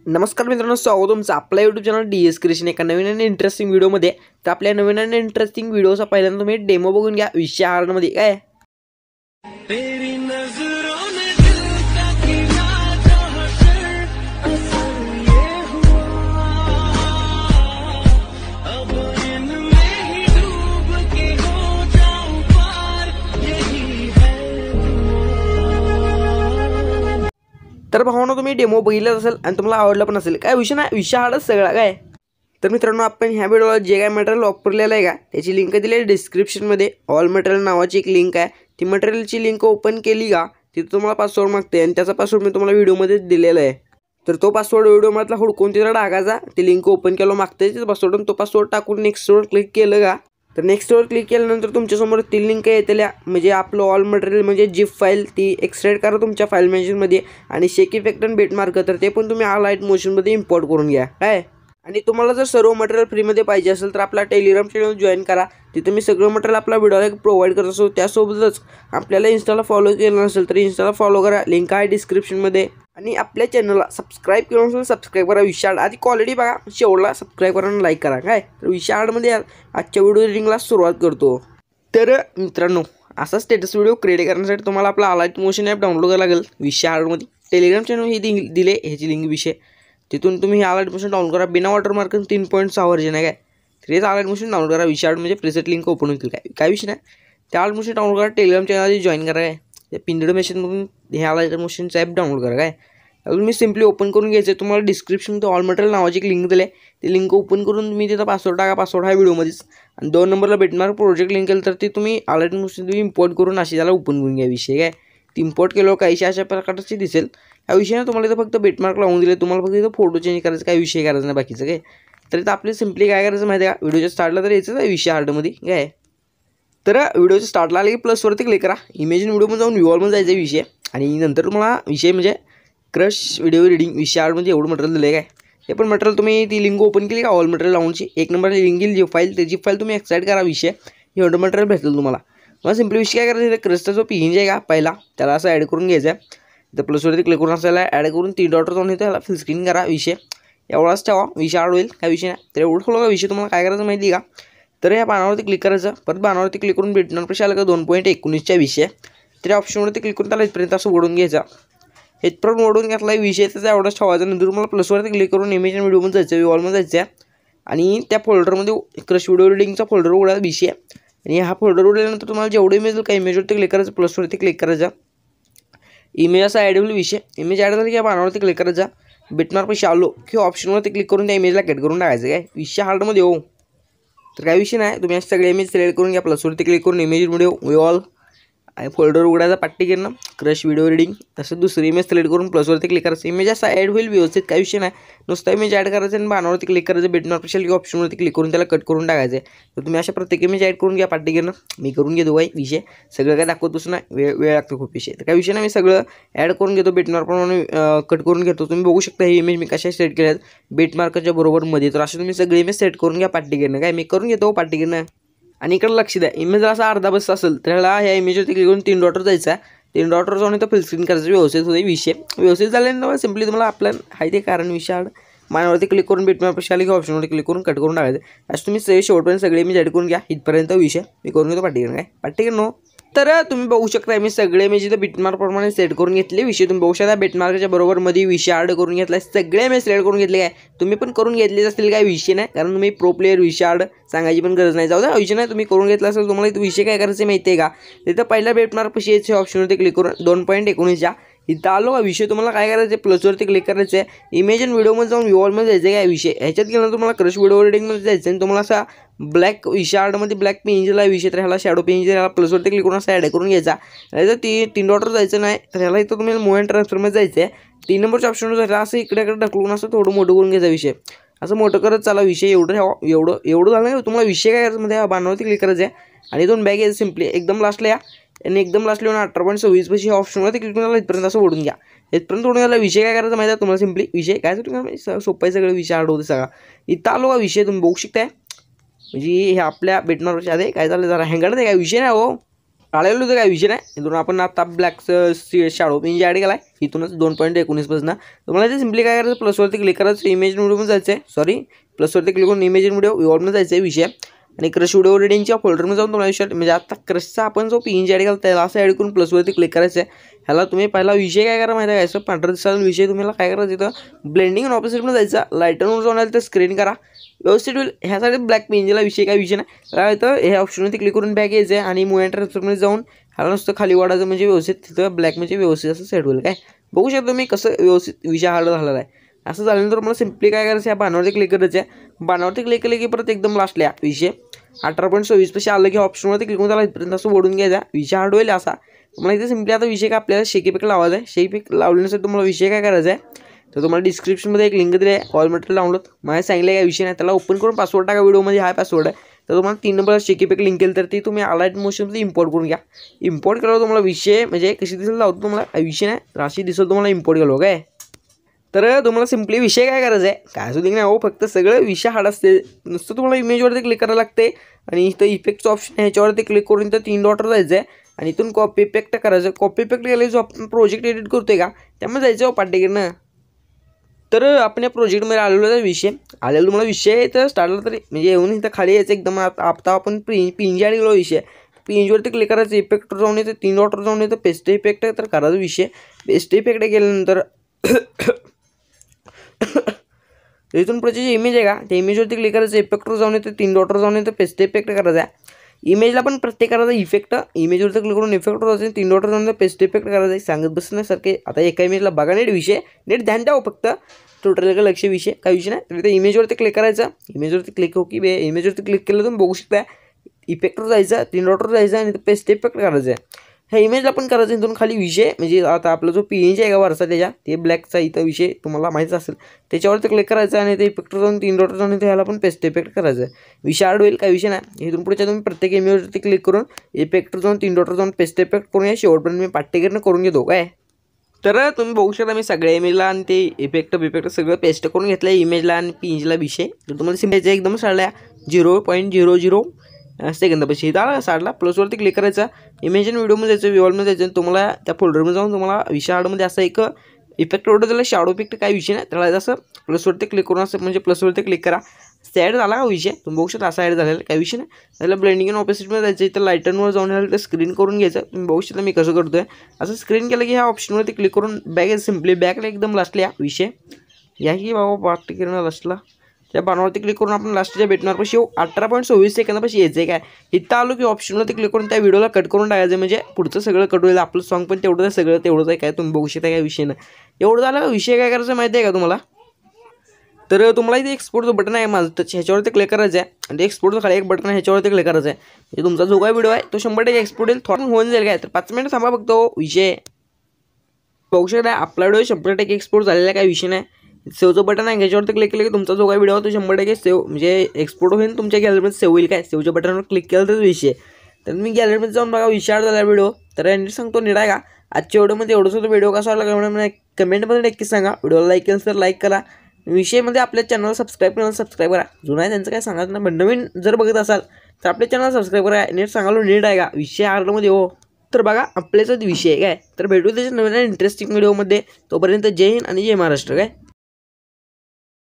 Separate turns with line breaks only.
नमस्कार मित्रांनो, स्वागत तुमचं आपल्या यूट्यूब चॅनल DS क्रिएशन एका नवीन आणि इंटरेस्टिंग व्हिडिओमध्ये। तर आपल्या नवीन आणि इंटरेस्टिंग व्हिडिओचा पहिल्यांदा तुम्ही डेमो बघून घ्या विषय हार्डमध्ये काय तर भावना तुम्ही डेमो बघितला असेल आणि तुम्हाला आवडला पण असेल। काय विषय नाही, विषय हार्डच सगळा काय। तर मित्रांनो, आपण ह्या व्हिडिओला जे काय मटेरियल वापरलेलं आहे का त्याची लिंक दिली आहे डिस्क्रिप्शनमध्ये। ऑल मटेरियल नावाची एक लिंक आहे, ती मटेरियलची लिंक ओपन केली का तिथे तुम्हाला पासवर्ड मागते आणि त्याचा पासवर्ड मी तुम्हाला व्हिडिओमध्ये दिलेला आहे। तर तो पासवर्ड व्हिडिओमधला हुडकून तिथे टाकायचा, ती लिंक ओपन केलं मागते तिथे पासवर्ड आणि तो पासवर्ड टाकून नेक्स्टवर क्लिक केलं का तर नेक्स्टवर क्लिक केल्यानंतर तुमच्यासमोर ती लिंक येतेल्या म्हणजे आपलं ऑल मटेरियल म्हणजे जिप फाईल ती एक्सट्रॅक्ट करा तुमच्या फाईल मॅनेजरमध्ये आणि शेक इफेक्ट आणि बेट मार्क तर ते पण तुम्ही Alight मोशनमध्ये इम्पोर्ट करून घ्या काय। आणि तुम्हाला जर सर्व मटेरियल फ्रीमध्ये पाहिजे असेल तर आपला टेलिग्राम चॅनल जॉईन करा, तिथे मी सगळं मटेरियल आपल्या व्हिडिओला प्रोव्हाइड करत असतो। त्यासोबतच आपल्याला इन्स्टाला फॉलो केलं नसेल तर इन्स्टाला फॉलो करा, लिंक आहे डिस्क्रिप्शनमध्ये। आणि आपल्या चॅनलला सबस्क्राईब केलं नसेल सबस्क्राईब करा। विशाळ आधी क्वालिटी बघा, शेवटला सबस्क्राईब करा आणि लाईक करा काय। तर विशाळमध्ये आजच्या व्हिडिओ रिडिंगला सुरुवात करतो। तर मित्रांनो, असा स्टेटस व्हिडिओ क्रिएट करण्यासाठी तुम्हाला आपला Alight मोशन ॲप डाउनलोड करायला लागेल। विशाळमध्ये टेलिग्राम चॅनल ही दिले ह्याची लिंक विषय, तिथून तुम्ही Alight मोशन डाउनलोड करा। बिना वॉटरमार्क 3.6 व्हर्जन आहे काय। तर हेच Alight मोशन डाउनलोड करा। विशाळ म्हणजे प्रीसेट लिंक ओपन होतील काय विषय नाही। त्या Alight मोशन डाउनलोड करा, टेलिग्राम चॅनल जॉईन करा काय। त्या पिंड मेसेजमधून हे Alight मोशनचं ॲप डाउनलोड करा काय। तुम्ही सिम्पली ओपन करून घ्यायचं, तुम्हाला डिस्क्रिप्शनमध्ये ऑल मटेरियल नावाची एक लिंक दिली आहे, ती लिंक ओपन करून तुम्ही तिथं पासवर्ड टाका, पासवर्ड हा व्हिडिओमध्येच आणि 2 नंबरला बेटमार्क प्रोजेक्ट लिंक केलं तर ते तुम्ही Alight मोशन तुम्ही इम्पोर्ट करून अशी त्याला ओपन करून घ्या विषय काय। ती इम्पोर्ट केल्यावर काहीशी अशा प्रकारची दिसेल। ह्या विषयाने तुम्हाला इथं फक्त बेटमार्क लावून दिले, तुम्हाला फक्त इथं फोटो चेंज करायचं, काही विषय करायचं नाही बाकीचं काय। तर इथं आपले सिम्पली काय करायचं माहिती आहे का, व्हिडिओच्या स्टार्टला तर यायचं आहे विषय हार्डमध्ये काय। तर व्हिडिओच्या स्टार्टला आले की प्लसवरती क्लिक करा, इमेजिन व्हिडिओमध्ये जाऊन व्ह्यूअरमध्ये जायचं विषय आणि नंतर तुम्हाला विषय म्हणजे क्रश व्हिडिओ रिडिंग विषय हार्डमध्ये एवढं मटेरियल दिलं आहे काय। हे पण मटेरियल तुम्ही ती लिंक ओपन केली का ऑल मटेरियल लावूनची 1 नंबरची लिंक येईल जी फाईल, त्याची फाईल तुम्ही एक्सट्रॅक्ट करा विषय, हे एवढं मटेरियल भेटेल तुम्हाला। मग सिम्पली विषय काय करायचं, क्रशचा जो PNG आहे का पहिला त्याला असं ॲड करून घ्यायचा आहे, तर प्लसवरती क्लिक करून असायला ॲड करून 3 डॉट जाऊन त्याला फुल स्क्रीन करा विषय, एवढाच ठेवा विषय हार्ड होईल काय विषय नाही। तर एवढं ठेवलं का विषय तुम्हाला काय करायचं माहिती आहे का, तर या बाणावरती क्लिक करायचं, परत बाणावरती क्लिक करून भेटणार पैसे आलं का 2.19च्या विषय, तर या ऑप्शनवरती क्लिक करून त्याला इथपर्यंत असं ओढून घ्यायचा, इथपर्यंत ओढून घेतला विषय त्याचा एवढाच ठेवायचा। नंतर तुम्हाला प्लसवरती क्लिक करून इमेज आणि व्हिडिओमध्ये जायचं, वॉलमध्ये जायचं आणि त्या फोल्डरमध्ये क्रश व्हिडिओ रिडिंगचा फोल्डर उघडा विषय आणि हा फोल्डर उघडल्यानंतर तुम्हाला जेवढे इमेज येईल का इमेजवरती क्लिक करायचं, प्लसवरती क्लिक करायचा, इमेज असा ॲड होईल विषय, इमेज ॲड झाली की बाणावरती क्लिक करायचा, बेटमार्क पैसे आलो की ऑप्शनवरती क्लिक करून त्या इमेजला कट करून टाकायचं काय विषय हार्डमध्ये हो। तर काही विषय नाही, तुम्ही असे सगळे इमेज सिलेक्ट करून घ्या, प्लसवरती क्लिक करून इमेज व्हिडिओ ऑल आणि फोल्डर उघडायचा पाट्टी करणं क्रश व्हिडिओ रिडिंग, तसं दुसरी इमेज सिलेक्ट करून प्लसवरती क्लिक करायचं, इमेज असा ॲड होईल व्यवस्थित काही विषय नाही। नुसता इमेज ॲड करायचं आणि बाणावरती क्लिक करायचं, बेटमार्क पैसे की ऑप्शनवरती क्लिक करून त्याला कट करून टाकायचं आहे। तर तुम्ही अशा प्रत्येक इमेज ॲड करून घ्या पाट्टी करणं, मी करून घेतो काही विषय, सगळं काय दाखवतोच ना, वेळ लागतो खूप विषय। तर काही विषय नाही, मी सगळं ॲड करून घेतो, बेटमार्क प्रमाणे कट करून घेतो। तुम्ही बघू शकता ही इमेज मी कशा सेट केल्या आहेत बेटमार्कच्या बरोबरमध्ये, तर असे तुम्ही सगळे इमेज सेट करून घ्या पाट्टी करणं काय, मी करून घेतो पाट्टी करणं। आणि इकडे लक्ष द्या, इमेज जर असा अर्धा बस असेल तर ह्याला ह्या इमेजवरती क्लिक करून 3 डॉटवर जायचा, 3 डॉटवर जाऊन इथं फुल स्क्रीन करायचं, व्यवस्थित होते विषय, व्यवस्थित झाल्यानंतर सिम्पली तुम्हाला आपल्या आहे ते कारण विषय हार्ड मानावरती क्लिक करून बेटमार्क पैसे आले की ऑप्शनवरती क्लिक करून कट करून टाकायचं। असं तुम्ही शेवटपर्यंत सगळे इमेज ॲड करून घ्या, इथपर्यंत विषय मी करून घेतो पाट्टी करणं काय पाट्टी करणं। तर तुम्ही बघू शकता मी सगळे मी जिथं बेटमार्क प्रमाणे सेट करून घेतले विषय, तुम्ही बघू शकता बेटमार्कच्या बरोबर मध्ये विषय ॲड करून घेतला, सगळे मी सिलेक्ट करून घेतले काय, तुम्ही पण करून घेतलेच असतील काय विषय नाही, कारण तुम्ही प्रो प्लेयर विषय ॲड सांगायची पण गरज नाही, जाऊ द्या विषय नाही, तुम्ही करून घेतला असेल। तुम्हाला इथं विषय काय करायचं माहिती आहे का, तिथं पहिल्या बेटमार्क पैसे यायचे ऑप्शनवरती क्लिक करून 2.19च्या इथं आलो का विषय, तुम्हाला काय करायचं आहे प्लसवरती क्लिक करायचं आहे, इमेज आणि व्हिडिओमध्ये जाऊन व्ह्यूअरमध्ये जायचं काय विषय, ह्याच्यात गेलं तुम्हाला क्रश व्हिडिओ रिडिंगमध्ये जायचं आणि तुम्हाला असा ब्लॅक विषय हार्डमध्ये ब्लॅक PNGला विषय, तर ह्याला शॅडो PNG ह्याला प्लसवरती क्लिक करून असं ॲड करून घ्यायचा, तर 3 डॉटवर जायचं नाही, तर ह्याला इथं तुम्हाला मूव अँड ट्रान्सफरमध्ये जायचं आहे, 3 नंबरच्या ऑप्शनवर जायचं, असं इकडे ढकलून असं थोडं मोठं करून घ्यायचा विषय, असं मोठं करत चाला विषय, एवढं झालं नाही तुम्हाला विषय काय करायचं मध्ये बाणावरती क्लिक करायचं आहे आणि 2 बॅग यायचं सिम्पली एकदम लास्टला या आणि एकदम लास्टला येऊन 18.26 पैसे ऑप्शनवरती क्लिक करून इथपर्यंत असं ओढून घ्या, इथपर्यंत ओढून घ्यायला विषय काय करायचं माहिती आहे तुम्हाला, सिम्पली विषय काय तुम्ही सोपं आहे सगळं विषय हार्ड होते सगळा। इथं आलो का विषय तुम्ही बघू शकताय, म्हणजे हे आपल्या बेटमार्कच्या आधी काय झालं जरा हँगड आहे काय विषय नाही हो, आलेलं होतं काय विषय नाही. इथून आपण आता ब्लॅकचं शॅडो पेन ॲड केला आहे इथूनच 2.19 पासून. तुम्हाला ते सिम्पली काय करायचं, प्लसवरती क्लिक करायचं, इमेज व्हिडिओमध्ये जायचं आहे. सॉरी, प्लसवरती क्लिक करून इमेज व्हिडिओ इव्हॉल्वमध्ये जायचं आहे विषय. आणि क्रश व्हिडिओ रेडिंगच्या फोल्डरमध्ये जाऊन तुम्हाला विषय म्हणजे आता क्रशचा आपण जो PNG ॲड केला त्याला असं ॲड करून प्लसवरती क्लिक करायचं आहे. ह्याला तुम्ही पहिला विषय काय करा माहिती आहे, काय पांढरा दिसायला विषय तुम्हाला काय करायचं, तिथं ब्लेंडिंग आणि ऑपोजिटमध्ये जायचा, लायटरवर जाऊन आलं तर स्क्रीन करा, व्यवस्थित होईल. ह्यासाठी ब्लॅक पेंजला विषय काय विषय नाही काय तर हे ऑप्शनवरती क्लिक करून बॅक यायचं आहे आणि मूव अँड ट्रान्सफरमध्ये जाऊन ह्याला नुसतं खाली वाढायचं म्हणजे व्यवस्थित तिथं ब्लॅक म्हणजे व्यवस्थित असं सेट होईल. काय बघू शकतो मी कसं व्यवस्थित विषय हार्ड झालेला आहे. असं झाल्यानंतर मला सिम्पली काय करायचं, ह्या बाणावरती क्लिक करायचं आहे. बाणावरती क्लिक केलं की परत एकदम लास्टला विषय 18.26 पाशी आलं की ऑप्शनवरती क्लिक करून त्याला इथपर्यंत असं ओढून घ्यायचा, विषय हार्ड होईल असा. तुम्हाला इथे सिम्पली आता विषय काय आपल्याला शेक इफेक्ट लावायचा आहे. शेक इफेक्ट लावल्यानंतर तुम्हाला विषय काय करायचा आहे, तर तुम्हाला डिस्क्रिप्शनमध्ये एक लिंक दिली आहे, ऑल मटेरियल डाउनलोड. मला सांगितलं काय विषय नाही, त्याला ओपन करून पासवर्ड टाका, व्हिडिओमध्ये हा पासवर्ड आहे. तर तुम्हाला 3 नंबर शेक इफेक्ट लिंक केलं तर ती तुम्ही अलाइट मोशनमध्ये इम्पोर्ट करून घ्या. इम्पोर्ट केल्यावर तुम्हाला विषय म्हणजे कशी दिसेल लावतो तुम्हाला विषय नाही, राशी दिसेल तुम्हाला इम्पोर्ट केलं काय. तर तुम्हाला सिम्पली विषय काय करायचं आहे, काय सुद्धा नाही हो, फक्त सगळं विषय हार्ड असते. नुसतं तुम्हाला इमेजवरती क्लिक करायला लागते आणि इथं इफेक्टचं ऑप्शन आहे ह्याच्यावरती क्लिक करून इथं 3 डॉटवर जायचं आहे आणि इथून कॉपी इफेक्ट करायचं. कॉपी इफेक्ट केला जो आपण प्रोजेक्ट एडिट करतोय का त्यामुळे जायचं हो पाठीकडनं. तर आपण या प्रोजेक्टमध्ये आलेलो आहे विषय आलेला तुम्हाला विषय तर स्टार्टला तरी म्हणजे येऊन इथं खाली यायचं एकदम. आता आपण PNG ॲड केलो विषय, PNGवरती क्लिक करायचं, इफेक्टवर जाऊन येतं 3 डॉटवर जाऊन येतं पेस्ट इफेक्ट तर करायचा विषय. पेस्ट इफेक्ट केल्यानंतर इथून पुढचे जे इमेज आहे का त्या इमेजवरती क्लिक करायचं, इफेक्टवर जाऊन येतं 3 डॉटवर जाऊन येतं पेस्ट इफेक्ट करायचा. इमेजला पण प्रत्येक करायचा इफेक्ट, इमेजवरती क्लिक करून इफेक्टवर जायचं 3 डॉटवर जाऊन पेस्ट इफेक्ट करायचा. सांगत बसण्यासारखे आता एका इमेजला बघा नीट विषय, नीट ध्यान द्यावं फक्त, टोटल का लक्ष विषय काय विषय नाही. तर इथे इमेजवरती क्लिक करायचं, इमेजवरती क्लिक हो की बे इमेजवरती क्लिक केलं तुम्ही बघू शकता, इफेक्टवर जायचं 3 डॉटवर जायचं आणि पेस्ट इफेक्ट करायचं आहे. ह्या इमेजला पण करायचं इथून खाली विषय म्हणजे आता आपला जो PNG आहे का वरचा त्याच्या ते ब्लॅकचा इथं विषय तुम्हाला माहीत असेल त्याच्यावरती क्लिक करायचं आणि ते इफेक्टवर जाऊन 3 डॉटवर जाऊन ह्याला पण पेस्ट इफेक्ट करायचं आहे. विषय हार्ड होईल काय विषय नाही. इथून पुढच्या तुम्ही प्रत्येक इमेजवरती क्लिक करून इफेक्टवर जाऊन 3 डॉटवर जाऊन पेस्ट इफेक्ट करून या शेवटपर्यंत मी पाठ्यकरण करून घेतो काय. तर तुम्ही बघू शकता मी सगळ्या इमेजला आणि ते इफेक्ट सगळं पेस्ट करून घेतलं आहे इमेजला आणि PNGला विषय. तर तुम्हाला सिम्पल एकदम साडल्या 0.00 सेकंदापाशी इथं साडला प्लसवरती क्लिक करायचा, इमेज आणि व्हिडिओमध्ये जायचं, विवॉलमध्ये जायचं, तुम्हाला त्या फोल्डरमध्ये जाऊन तुम्हाला विषय हार्डमध्ये असं एक इफेक्ट ऑर्डर त्याला शॅडो इफेक्ट काय विषय नाही त्याला असं प्लसवरती क्लिक करून असं म्हणजे प्लसवरती क्लिक करा, ॲड झाला का विषय तुम्ही बघू शकता, असा ॲड झालेला काय विषय नाही. त्याला ब्लेंडिंग आणि ऑपोजिटमध्ये जायचं, इथं लायटनवर जाऊन राहिलं तर स्क्रीन करून घ्यायचं. तुम्ही बघू शकता मी कसं करतोय, असं स्क्रीन केलं की ह्या ऑप्शनवरती क्लिक करून बॅक सिम्पली बॅकला एकदम लास्टला या विषय या की बाबा पाठीकरण लास्टला त्या बाणावरती क्लिक करून आपण लास्टच्या भेटणारपाशी 18.26 सेकंदापाशी यायचं आहे काय. इथं आलो की ऑप्शनवरती क्लिक करून त्या व्हिडिओला कट करून टाकायचं म्हणजे पुढचं सगळं कट होईल, आपलं सॉन्ग पण तेवढं आहे, सगळं तेवढंच आहे काय तुम्ही बघू शकता काय विषय नाही. एवढं झालं विषय काय करायचं माहिती आहे का तुम्हाला. तर तुम्हाला इथे एक्सपोर्टचं बटन आहे माझं तर ह्याच्यावरती क्लिक करायचं आहे आणि एक्सपोर्टचं खाली एक बटन आहे ह्याच्यावरती क्लिक करायचं आहे म्हणजे तुमचा जो काय व्हिडिओ आहे तो 100% एक्सपोर्ट येईल, थोडं होऊन जाईल काय. तर 5 मिनिट थांबा बघतो विषय बघू शकता आपला व्हिडिओ 100% एक्सपोर्ट झालेला काय विषय नाही. सेवचं बटन आहे ह्याच्यावरती क्लिक केलं की तुमचा जो काय व्हिडिओ तो 100% सेव म्हणजे एक्सपोर्ट होईल तुमच्या गॅलरीमध्ये सेव्ह होईल काय. सेवच्या बटनवर क्लिक केलं तर विषय. तर मी गॅलरीमध्ये जाऊन बघा विषय झाला व्हिडिओ. तर नीट सांगतो नीट आहे का आजच्या व्हिडिओमध्ये एवढंच होतं. व्हिडिओ कसा आला कमेंटमध्ये नक्की सांगा. व्हिडिओला लाईक केलं तर लाईक करा, विषयमध्ये आपल्या चॅनलला सबस्क्राईब करा, सबस्क्राईब करा. जुना आहे त्यांचं काय सांगायचं ना, नवीन जर बघत असाल तर आपल्या चॅनलला सबस्क्राईब करा. नीट सांगालो नीट आहे का विषय आर्टमध्ये हो. तर बघा आपल्याचाच विषय काय. तर भेटू त्याच्या नवीन इंटरेस्टिंग व्हिडिओमध्ये. तोपर्यंत जय हिंद आणि जय महाराष्ट्र काय.